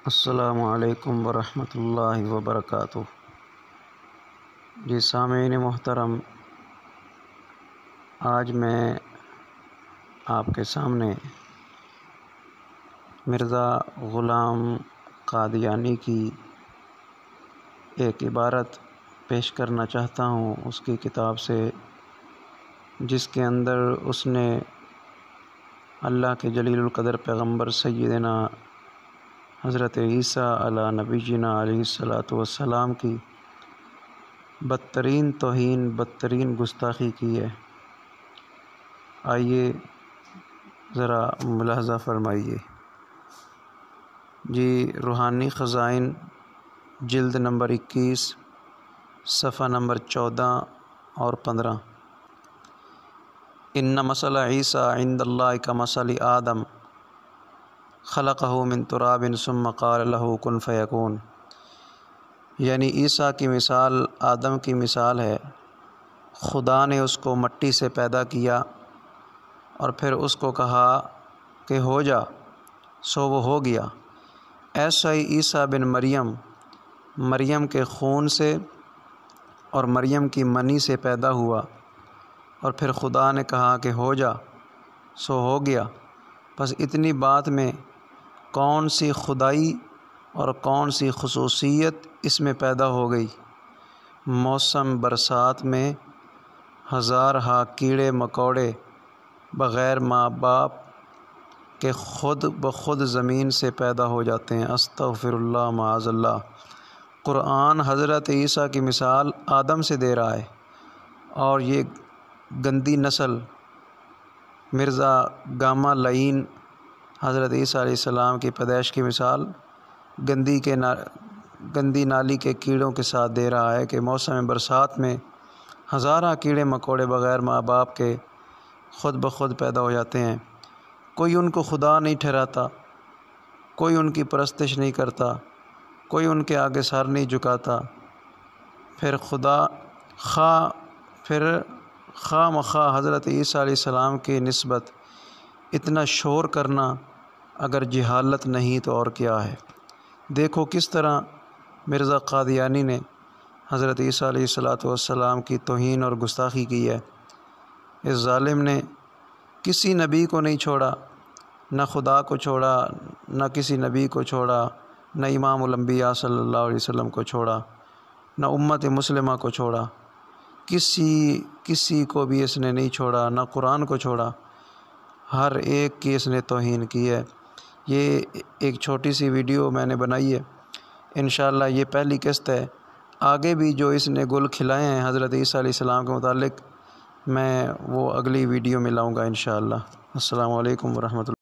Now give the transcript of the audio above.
السلام علیکم ورحمۃ اللہ وبرکاتہ۔ جی سامعین محترم، آج میں آپ کے سامنے مرزا غلام قادیانی کی ایک عبارت پیش کرنا چاہتا ہوں اس کی کتاب سے، جس کے اندر اس نے اللہ کے جلیل القدر پیغمبر سیدنا حضرت عیسیٰ علی نبینا علیہ الصلاۃ والسلام کی بدترین توہین، بدترین گستاخی کی ہے۔ آئیے ذرا ملاحظہ فرمائیے۔ جی روحانی خزائن، جلد نمبر 21، صفحہ نمبر 14 اور 15۔ ان مثل عیسیٰ عند اللہ کمثل آدم خلقہ من تراب ثم قال له کن فیکون۔ یعنی عیسیٰ کی مثال آدم کی مثال ہے۔ خدا نے اس کو مٹی سے پیدا کیا اور پھر اس کو کہا کہ ہو جا، سو وہ ہو گیا۔ ایسا ہی عیسیٰ بن مریم کے خون سے اور مریم کی منی سے پیدا ہوا، اور پھر خدا نے کہا کہ ہو جا، سو ہو گیا۔ بس اتنی بات میں کون سی خدائی اور کون سی خصوصیت اس میں پیدا ہو گئی۔ موسم برسات میں ہزارہا کیڑے مکوڑے بغیر ماں باپ کے خود بخود زمین سے پیدا ہو جاتے ہیں۔ استغفر اللہ، معاذ اللہ۔ قرآن حضرت عیسیٰ کی مثال آدم سے دے رہا ہے، اور یہ گندی نسل مرزا گاما لعین حضرت عیسیٰ علیہ السلام کی پیدائش کی مثال گندی نالی کے کیڑوں کے ساتھ دے رہا ہے کہ موسم برسات میں ہزارہ کیڑے مکوڑے بغیر ماں باپ کے خود بخود پیدا ہو جاتے ہیں۔ کوئی ان کو خدا نہیں ٹھہراتا، کوئی ان کی پرستش نہیں کرتا، کوئی ان کے آگے سر نہیں جھکاتا۔ پھر خواہ مخواہ حضرت عیسیٰ علیہ السلام کی نسبت اتنا شور کرنا اگر جہالت نہیں تو اور کیا ہے۔ دیکھو کس طرح مرزا قادیانی نے حضرت عیسیٰ علیہ السلام کی توہین اور گستاخی کی ہے۔ اس ظالم نے کسی نبی کو نہیں چھوڑا، نہ خدا کو چھوڑا، نہ کسی نبی کو چھوڑا، نہ امام الانبیاء صلی اللہ علیہ وسلم کو چھوڑا، نہ امت مسلمہ کو چھوڑا۔ کسی کو بھی اس نے نہیں چھوڑا، نہ قرآن کو چھوڑا۔ ہر ایک کی اس نے توہین کی ہے۔ یہ ایک چھوٹی سی ویڈیو میں نے بنائی ہے، انشاءاللہ یہ پہلی قسط ہے۔ آگے بھی جو اس نے گل کھلائے ہیں حضرت عیسیٰ علیہ السلام کے متعلق، میں وہ اگلی ویڈیو میں لاؤں گا انشاءاللہ۔ السلام علیکم ورحمۃ اللہ۔